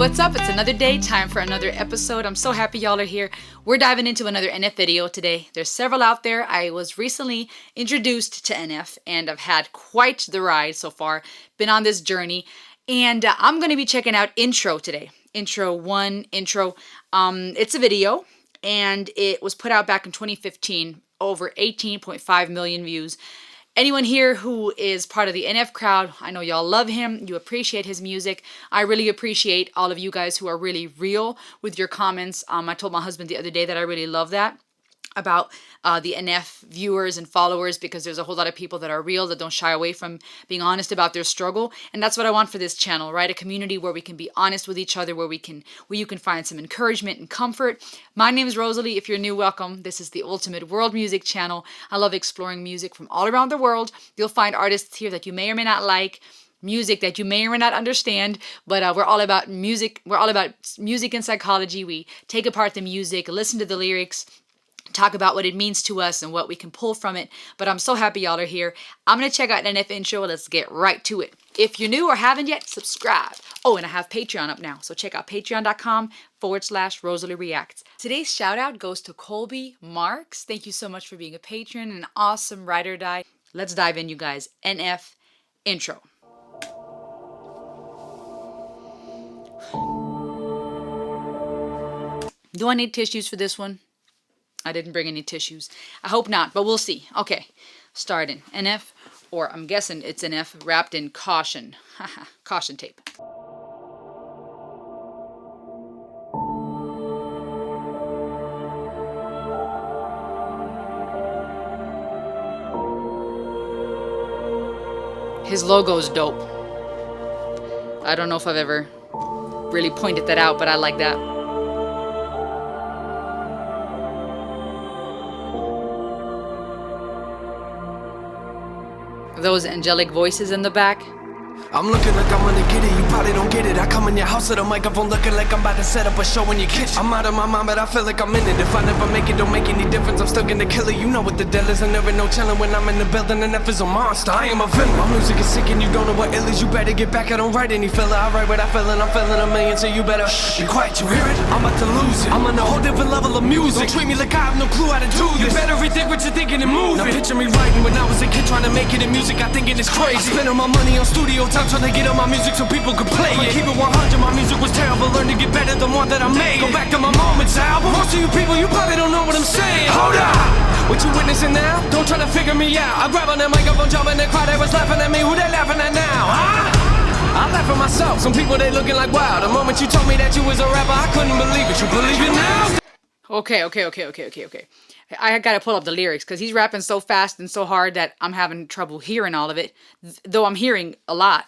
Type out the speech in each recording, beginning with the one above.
what's up? It's another day, time for another episode. I'm so happy y'all are here. We're diving into another NF video today. There's several out there. I was recently introduced to NF and I've had quite the ride so far. Been on this journey and I'm going to be checking out Intro today. Intro 1, Intro. It's a video and it was put out back in 2015. Over 18.5 million views. Anyone here who is part of the NF crowd, I know y'all love him. You appreciate his music. I really appreciate all of you guys who are really real with your comments. I told my husband the other day that I really love that about the NF viewers and followers, because there's a whole lot of people that are real, that don't shy away from being honest about their struggle. And that's what I want for this channel, right? A community where we can be honest with each other, where you can find some encouragement and comfort. My name is Rosalie. If you're new, welcome. This is the Ultimate World Music channel. I love exploring music from all around the world. You'll find artists here that you may or may not like, music that you may or may not understand, but we're all about music. We're all about music and psychology. We take apart the music, listen to the lyrics, talk about what it means to us and what we can pull from it. But I'm so happy y'all are here. I'm going to check out NF Intro. Let's get right to it. If you're new or haven't yet, subscribe. Oh, and I have Patreon up now. So check out patreon.com/Rosalie Reacts. Today's shout out goes to Colby Marks. Thank you so much for being a patron, an awesome ride or die. Let's dive in, you guys. NF Intro. Do I need tissues for this one? I didn't bring any tissues. I hope not, but we'll see. Okay, starting. NF, or I'm guessing it's NF, wrapped in caution. Caution tape. His logo's dope. I don't know if I've ever really pointed that out, but I like that. Those angelic voices in the back. I'm looking like I'm gonna get it, you probably don't get it. I come in your house with a microphone looking like I'm about to set up a show in your kitchen. I'm out of my mind, but I feel like I'm in it. If I never make it, don't make any difference. I'm still gonna kill it, you know what the deal is. And there ain't no chillin' when I'm in the building. And F is a monster, I am a villain. My music is sick and you don't know what ill is. You better get back, I don't write any filler. I write what I feel and I'm feeling a million, so you better be quiet, you hear it? I'm about to lose it, I'm on a whole different level of music. Don't treat me like I have no clue how to do this. You better rethink what you're thinking and move it. Now picture me writing when I was a kid trying to make it in music. I thinking it's crazy. I spend all my money on studio time trying to get on my music so people could play it. Keep it 100, my music was terrible. Learn to get better the more that I made. Go back to my Moments album. Most of you people, you probably don't know what I'm saying. Hold up, what you witnessing now? Don't try to figure me out. I grab on that microphone, jump in the crowd, they was laughing at me. Who they laughing at now, huh? I laugh at myself. Some people, they looking like wow. The moment you told me that you was a rapper, I couldn't believe it. You believe it now? Okay. I gotta pull up the lyrics because he's rapping so fast and so hard that I'm having trouble hearing all of it. Though I'm hearing a lot.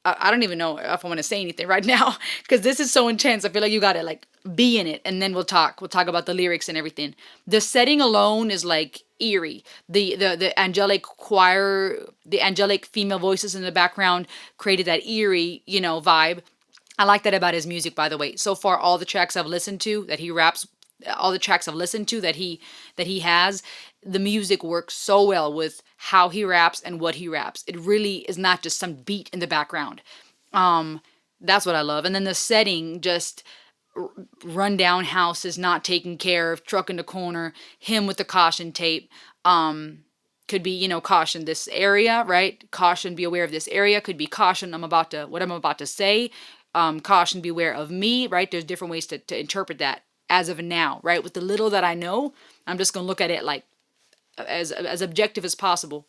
I don't even know if I want to say anything right now because this is so intense. I feel like you gotta like be in it, and then we'll talk about the lyrics and everything. The setting alone is like eerie. The angelic choir, the angelic female voices in the background created that eerie, vibe. I like that about his music, by the way. So far, all the tracks I've listened to that he raps, all the tracks I've listened to that he has, the music works so well with how he raps and what he raps. It really is not just some beat in the background. That's what I love. And then the setting, just rundown houses, not taken care of, truck in the corner, him with the caution tape. Could be, caution this area, right? Caution, be aware of this area. Could be caution, what I'm about to say. Caution, beware of me, right? There's different ways to interpret that as of now, right? With the little that I know, I'm just going to look at it like as objective as possible.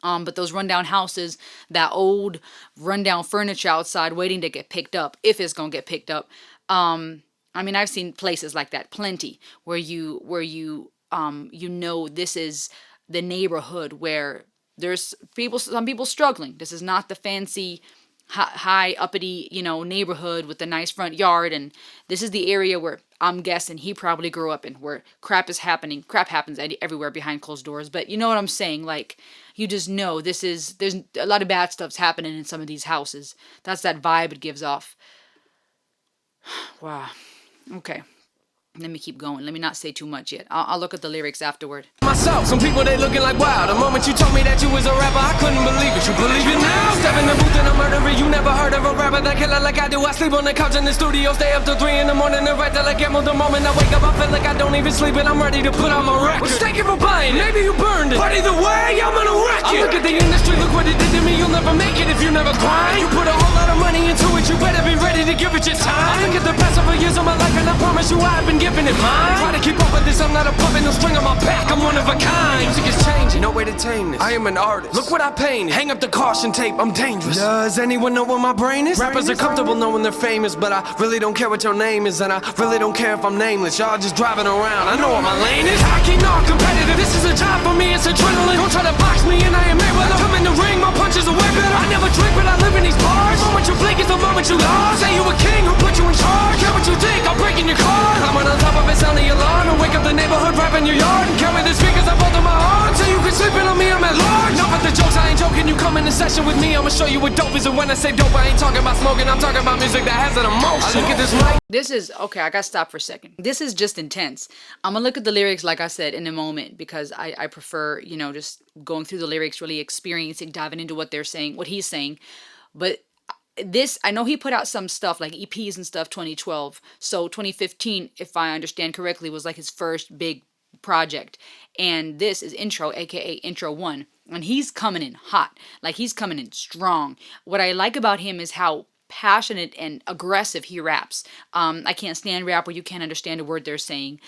But those rundown houses, that old rundown furniture outside waiting to get picked up, if it's going to get picked up. I've seen places like that, plenty, where this is the neighborhood where there's some people struggling. This is not the fancy, high uppity, neighborhood with a nice front yard. And this is the area where I'm guessing he probably grew up in, where crap happens everywhere behind closed doors. But you know what I'm saying? Like, you just know there's a lot of bad stuff's happening in some of these houses. That's that vibe it gives off. Wow. Okay. Let me keep going. Let me not say too much yet. I'll look at the lyrics afterward. Myself, some people they looking like wow. The moment you told me that you was a rapper, I couldn't believe it. You believe it now? Step in the booth and I'm murdering. You never heard of a rapper that killer like I do. I sleep on the couch in the studio, stay up till 3 in the morning and write till I get the moment I wake up. I feel like I don't even sleep and I'm ready to put on my record. Well, thank you for buying. Maybe you burned it, but either way, I'm gonna wreck it. I look at the industry, look what it did to me. You'll never make it if you never grind. You put a whole lot of money into it, you better be ready to give it your time. I look at the past over years of my life and I promise you I've been giving it mine. Try to keep up with this, I'm not a puppet, no string on my back, I'm one of a kind. Music is changing, no way to tame this. I am an artist, look what I painted. Hang up the caution tape, I'm dangerous. Does anyone know what my brain is? Rappers are comfortable knowing they're famous, but I really don't care what your name is, and I really don't care if I'm nameless. Y'all just driving around, I know what my lane is. Hockey, not competitive, this is a job for me, it's adrenaline. Don't try to box me and I am able to come in the ring, my punches are way better. I never drink, but I live in these bars. The moment you blink is the moment you lost. Say you a king, who put you in charge? Care what you think, I'll break in your car. I'm on top of it, sound the alarm, and wake up the neighborhood rap in your yard. And carry the speakers up under my arm, so you can sleep in on me, I'm at large. No, but the jokes, I ain't joking, you come in the session with me, I'ma show you what dope is. And when I say dope, I ain't talking about smoking, I'm talking about music that has an emotion. I look at this mic. This is, okay, I gotta stop for a second. This is just intense. I'm gonna look at the lyrics, like I said, in a moment, because I prefer, you know, just going through the lyrics, really experiencing, diving into what they're saying, what he's saying. But this, I know he put out some stuff like EPs and stuff 2012. So 2015, if I understand correctly, was like his first big project. And this is Intro, aka Intro 1. And he's coming in hot. Like, he's coming in strong. What I like about him is how passionate and aggressive he raps. I can't stand rap where you can't understand a word they're saying.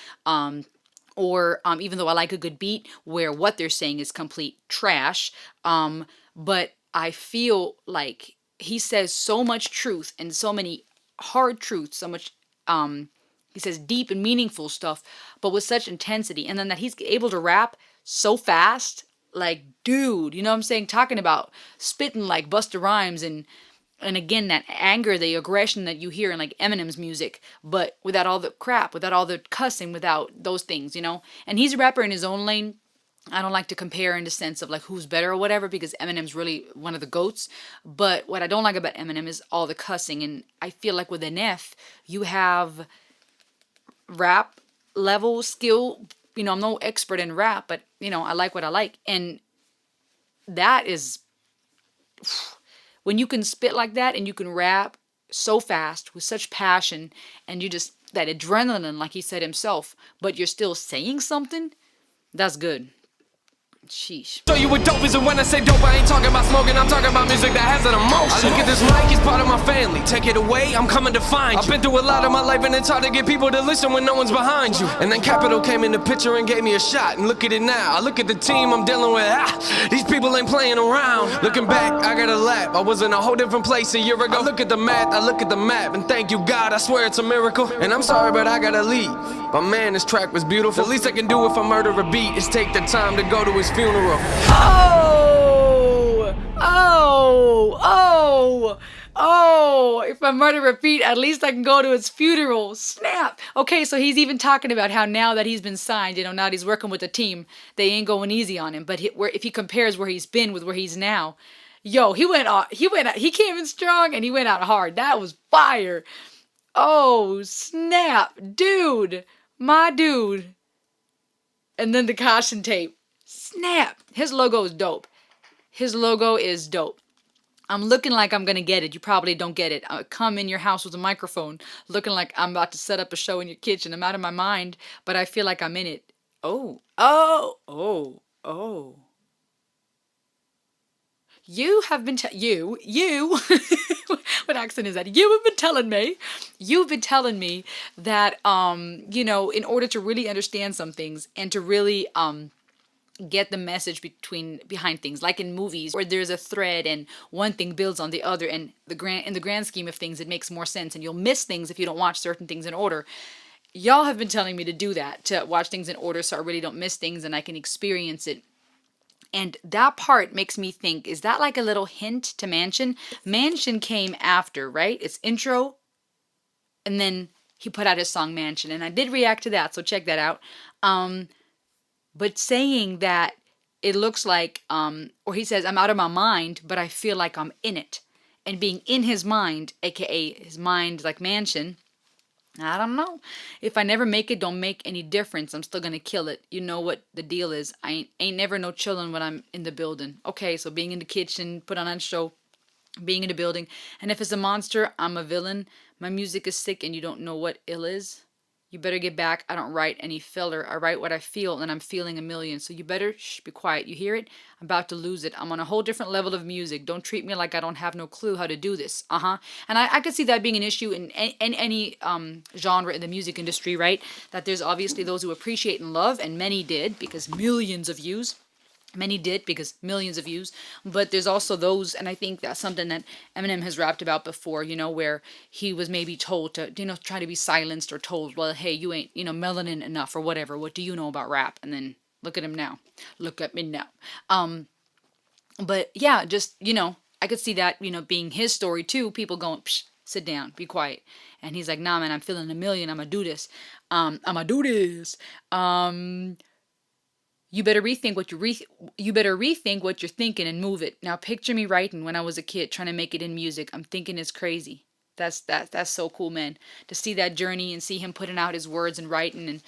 Or even though I like a good beat where what they're saying is complete trash. But I feel like he says so much truth and so many hard truths, so much, he says deep and meaningful stuff, but with such intensity. And then that he's able to rap so fast, like, dude, you know what I'm saying? Talking about spitting like Busta Rhymes and again, that anger, the aggression that you hear in like Eminem's music, but without all the crap, without all the cussing, without those things, you know? And he's a rapper in his own lane. I don't like to compare in the sense of like who's better or whatever, because Eminem's really one of the GOATs. But what I don't like about Eminem is all the cussing. And I feel like with NF, you have rap level skill. You know, I'm no expert in rap, but, you know, I like what I like. And that is, when you can spit like that and you can rap so fast with such passion and you just, that adrenaline, like he said himself, but you're still saying something, that's good. Sheesh. Show you what dope is, and when I say dope, I ain't talking about smoking, I'm talking about music that has an emotion. I look at this mic, it's part of my family. Take it away, I'm coming to find you. I've been through a lot of my life, and it's hard to get people to listen when no one's behind you. And then Capital came in the picture and gave me a shot, and look at it now. I look at the team I'm dealing with, these people ain't playing around. Looking back, I got a lap, I was in a whole different place a year ago. I look at the math, I look at the map, and thank you God, I swear it's a miracle. And I'm sorry, but I gotta leave. But man, this track was beautiful. The least I can do if I murder a beat is take the time to go to his funeral. If I murder a beat, at least I can go to his funeral. Snap. Okay, so he's even talking about how now that he's been signed, you know, now that he's working with the team, they ain't going easy on him. But if he compares where he's been with where he's now, yo, he came in strong and he went out hard. That was fire. Oh, snap. Dude. My dude. And then the caution tape. Snap. His logo is dope. His logo is dope. I'm looking like I'm going to get it. You probably don't get it. I come in your house with a microphone looking like I'm about to set up a show in your kitchen. I'm out of my mind, but I feel like I'm in it. Oh. You have been, what accent is that? You've been telling me that, you know, in order to really understand some things and to really, get the message behind things, like in movies where there's a thread and one thing builds on the other, and in the grand scheme of things, it makes more sense, and you'll miss things if you don't watch certain things in order. Y'all have been telling me to do that, to watch things in order so I really don't miss things and I can experience it. And that part makes me think, is that like a little hint to Mansion? Mansion came after, right? It's Intro, and then he put out his song Mansion, and I did react to that, so check that out. But saying that it looks like, or he says, I'm out of my mind, but I feel like I'm in it. And being in his mind, aka his mind like Mansion, I don't know. If I never make it, don't make any difference. I'm still gonna kill it. You know what the deal is. I ain't never no chillin' when I'm in the building. Okay, so being in the kitchen, put on a show, being in the building, and if it's a monster, I'm a villain. My music is sick, and you don't know what ill is. You better get back. I don't write any filler. I write what I feel, and I'm feeling a million. So you better be quiet. You hear it? I'm about to lose it. I'm on a whole different level of music. Don't treat me like I don't have no clue how to do this. And I could see that being an issue in any genre in the music industry, right? That there's obviously those who appreciate and love, and many did because millions of views. Many did because millions of views, but there's also those, and I think that's something that Eminem has rapped about before, where he was maybe told to, try to be silenced or told, well, hey, you ain't, melanin enough or whatever. What do you know about rap? And then look at him now. Look at me now. Um, but yeah, just, I could see that, being his story too. People going, psh, sit down, be quiet. And he's like, nah, man, I'm feeling a million. I'm gonna do this. I'm gonna do this. You better rethink what you better rethink what you're thinking and move it. Now picture me writing when I was a kid trying to make it in music. I'm thinking it's crazy. That's so cool, man. To see that journey and see him putting out his words and writing, and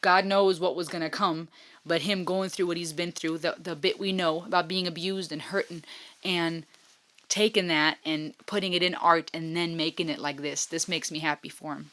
God knows what was gonna come, but him going through what he's been through, the bit we know about being abused and hurting, and taking that and putting it in art and then making it like this. This makes me happy for him.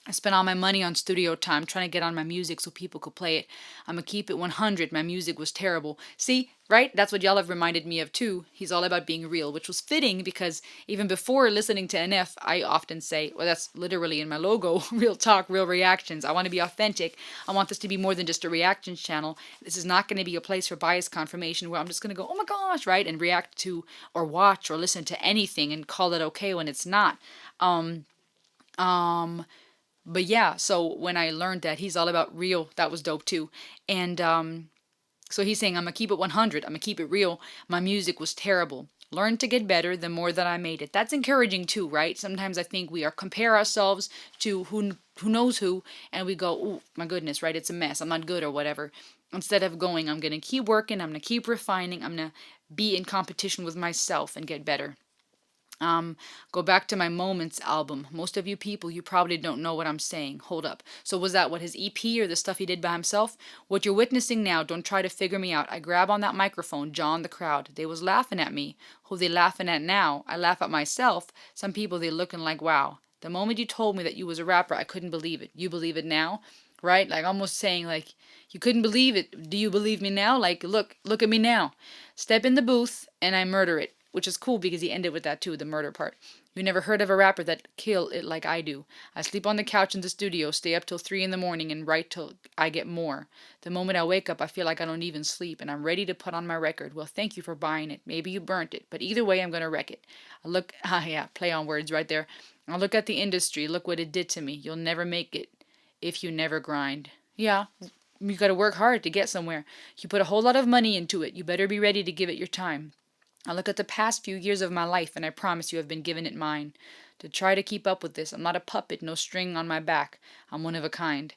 I spent all my money on studio time trying to get on my music so people could play it. I'm gonna keep it 100. My music was terrible. See, right? That's what y'all have reminded me of too. He's all about being real, which was fitting because even before listening to NF, I often say, well, that's literally in my logo, real talk, real reactions. I want to be authentic. I want this to be more than just a reactions channel. This is not going to be a place for bias confirmation where I'm just going to go, oh my gosh, right? And react to or watch or listen to anything and call it okay when it's not. Um, um, but yeah, so when I learned that he's all about real, that was dope too. And so he's saying, I'm gonna keep it 100. I'm gonna keep it real. My music was terrible. Learn to get better the more that I made it. That's encouraging too, right? Sometimes I think we are compare ourselves to who knows who, and we go, oh my goodness, right? It's a mess. I'm not good or whatever. Instead of going, I'm gonna keep working. I'm gonna keep refining. I'm gonna be in competition with myself and get better. Go back to my Moments album. Most of you people, you probably don't know what I'm saying. Hold up. So was that what his EP or the stuff he did by himself? What you're witnessing now, don't try to figure me out. I grab on that microphone, jaw the crowd. They was laughing at me. Who they laughing at now? I laugh at myself. Some people they looking like wow. The moment you told me that you was a rapper, I couldn't believe it. You believe it now? Right? Like almost saying like you couldn't believe it. Do you believe me now? Like look at me now. Step in the booth and I murder it, which is cool because he ended with that too, the murder part. You never heard of a rapper that kill it like I do. I sleep on the couch in the studio, stay up till 3 in the morning and write till I get more. The moment I wake up, I feel like I don't even sleep and I'm ready to put on my record. Well, thank you for buying it. Maybe you burnt it, but either way, I'm going to wreck it. I look, yeah, play on words right there. I look at the industry, look what it did to me. You'll never make it if you never grind. Yeah, you got to work hard to get somewhere. You put a whole lot of money into it. You better be ready to give it your time. I look at the past few years of my life and I promise you I've been given it mine. To try to keep up with this, I'm not a puppet, no string on my back. I'm one of a kind.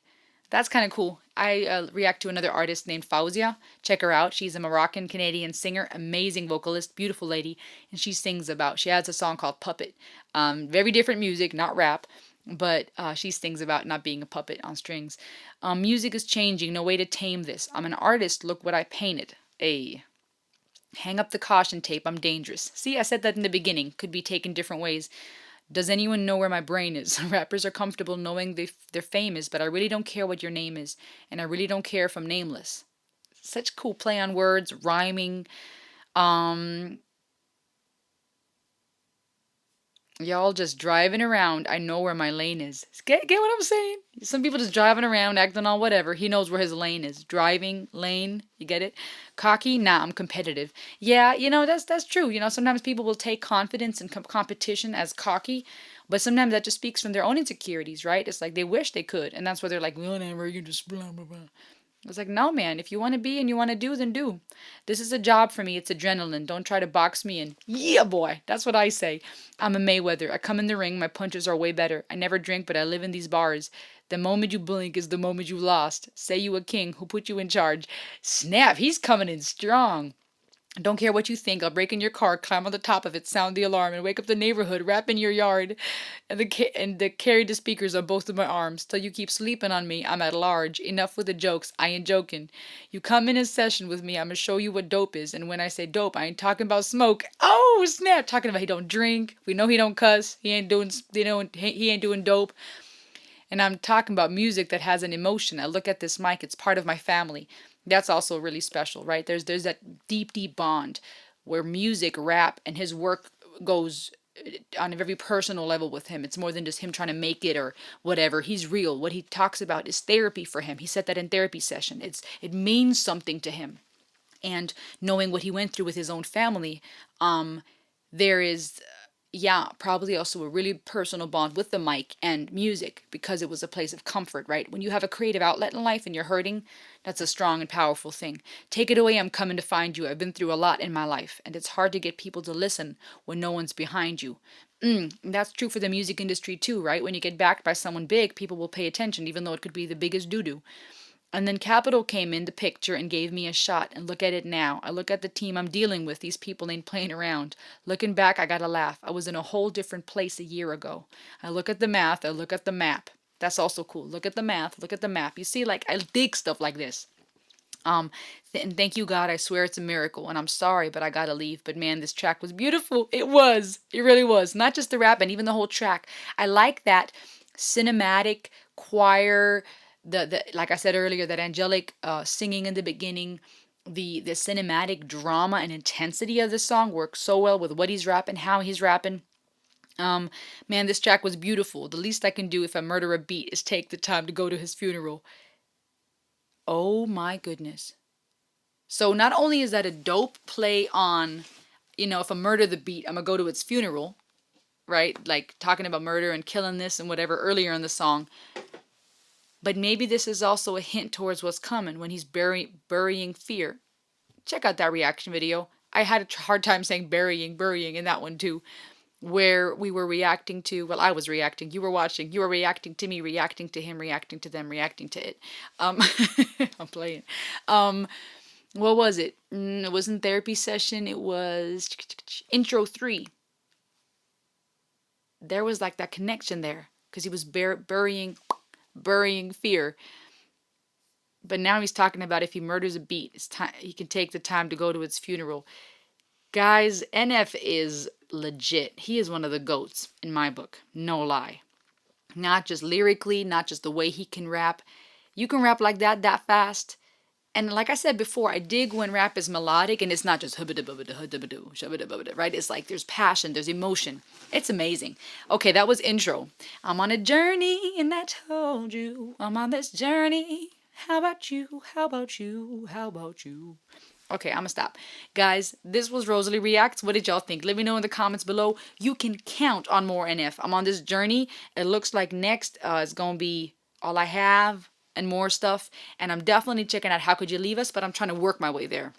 That's kind of cool. I react to another artist named Fauzia. Check her out. She's a Moroccan Canadian singer, amazing vocalist, beautiful lady, and she sings about. She has a song called Puppet. Very different music, not rap, but she sings about not being a puppet on strings. Music is changing. No way to tame this. I'm an artist. Look what I painted. Ayy. Hang up the caution tape. I'm dangerous. See, I said that in the beginning. Could be taken different ways. Does anyone know where my brain is? Rappers are comfortable knowing they're famous, but I really don't care what your name is, and I really don't care if I'm nameless. Such cool play on words, rhyming. Um, Y'all just driving around. I know where my lane is. Get what I'm saying? Some people just driving around, acting all whatever. He knows where his lane is. Driving, lane, you get it? Cocky? Nah, I'm competitive. Yeah, that's true. Sometimes people will take confidence and competition as cocky, but sometimes that just speaks from their own insecurities, right? It's like they wish they could, and that's why they're like, whatever, you just blah, blah, blah. It's like, no, man, if you want to be and you want to do, then do. This is a job for me. It's adrenaline. Don't try to box me in. Yeah, boy. That's what I say. I'm a Mayweather. I come in the ring. My punches are way better. I never drink, but I live in these bars. The moment you blink is the moment you lost. Say you a king. Who put you in charge? Snap. He's coming in strong. Don't care what you think. I'll break in your car, climb on the top of it, sound the alarm, and wake up the neighborhood, rap in your yard, and carry the speakers on both of my arms till you keep sleeping on me. I'm at large. Enough with the jokes. I ain't joking. You come in a session with me, I'ma show you what dope is. And when I say dope, I ain't talking about smoke. Oh snap! Talking about he don't drink. We know he don't cuss. He ain't doing. He ain't doing dope. And I'm talking about music that has an emotion. I look at this mic, it's part of my family. That's also really special, right? There's that deep bond where music, rap, and his work goes on a very personal level with him. It's more than just him trying to make it or whatever. He's real. What he talks about is therapy for him. He said that in therapy session. It means something to him. And knowing what he went through with his own family, there is yeah, probably also a really personal bond with the mic and music because it was a place of comfort, right? When you have a creative outlet in life and you're hurting, that's a strong and powerful thing. Take it away, I'm coming to find you. I've been through a lot in my life, and it's hard to get people to listen when no one's behind you. That's true for the music industry too, right? When you get backed by someone big, people will pay attention, even though it could be the biggest doo doo. And then Capital came in the picture and gave me a shot. And look at it now. I look at the team I'm dealing with. These people ain't playing around. Looking back, I gotta laugh. I was in a whole different place a year ago. I look at the math. I look at the map. That's also cool. Look at the math. Look at the map. You see, like, I dig stuff like this. And thank you, God. I swear it's a miracle. And I'm sorry, but I gotta leave. But man, this track was beautiful. It was. It really was. Not just the rap, and even the whole track. I like that cinematic choir, the like I said earlier, that angelic singing in the beginning, the cinematic drama and intensity of the song works so well with what he's rapping, how he's rapping. Man, this track was beautiful. The least I can do if I murder a beat is take the time to go to his funeral. Oh my goodness. So not only is that a dope play on, if I murder the beat, I'm gonna go to its funeral, right? Like talking about murder and killing this and whatever earlier in the song. But maybe this is also a hint towards what's coming when he's burying fear. Check out that reaction video. I had a hard time saying burying in that one too, where we were reacting to, well, I was reacting, you were watching, you were reacting to me, reacting to him, reacting to them, reacting to it. I'm playing. What was it? It wasn't therapy session. It was intro 3. There was like that connection there because he was burying fear. But now he's talking about if he murders a beat, it's time he can take the time to go to its funeral. Guys, NF is legit. He is one of the GOATs in my book. No lie. Not just lyrically, not just the way he can rap. You can rap like that fast. And like I said before, I dig when rap is melodic and it's not just right? It's like there's passion, there's emotion. It's amazing. Okay, that was intro. I'm on a journey and I told you I'm on this journey. How about you? How about you? How about you? Okay, I'm gonna stop. Guys, this was Rosalie Reacts. What did y'all think? Let me know in the comments below. You can count on more NF. I'm on this journey. It looks like next is gonna be All I Have and more stuff. And I'm definitely checking out How Could You Leave Us, but I'm trying to work my way there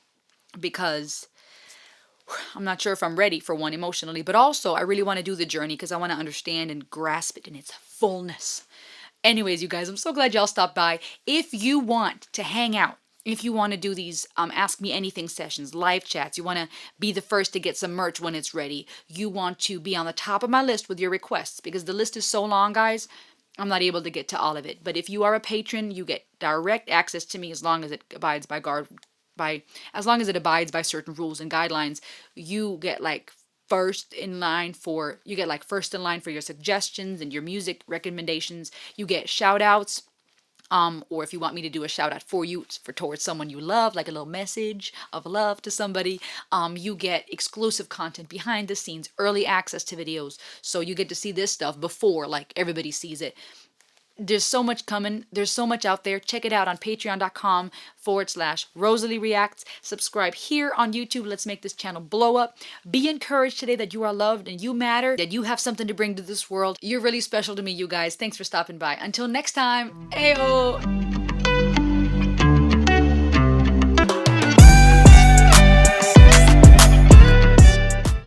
because I'm not sure if I'm ready for one emotionally. But also, I really want to do the journey because I want to understand and grasp it in its fullness. Anyways, you guys, I'm so glad y'all stopped by. If you want to hang out, if you want to do these Ask Me Anything sessions, live chats, you want to be the first to get some merch when it's ready, you want to be on the top of my list with your requests because the list is so long, guys, I'm not able to get to all of it. But if you are a patron, you get direct access to me as long as it abides as long as it abides by certain rules and guidelines. You get like first in line for your suggestions and your music recommendations. You get shout outs. Or if you want me to do a shout out for you towards someone you love, like a little message of love to somebody, you get exclusive content behind the scenes, early access to videos. So you get to see this stuff before like everybody sees it. There's so much coming. There's so much out there. Check it out on patreon.com/Rosalie Reacts. Subscribe here on YouTube. Let's make this channel blow up. Be encouraged today that you are loved and you matter, that you have something to bring to this world. You're really special to me, you guys. Thanks for stopping by. Until next time, ayo!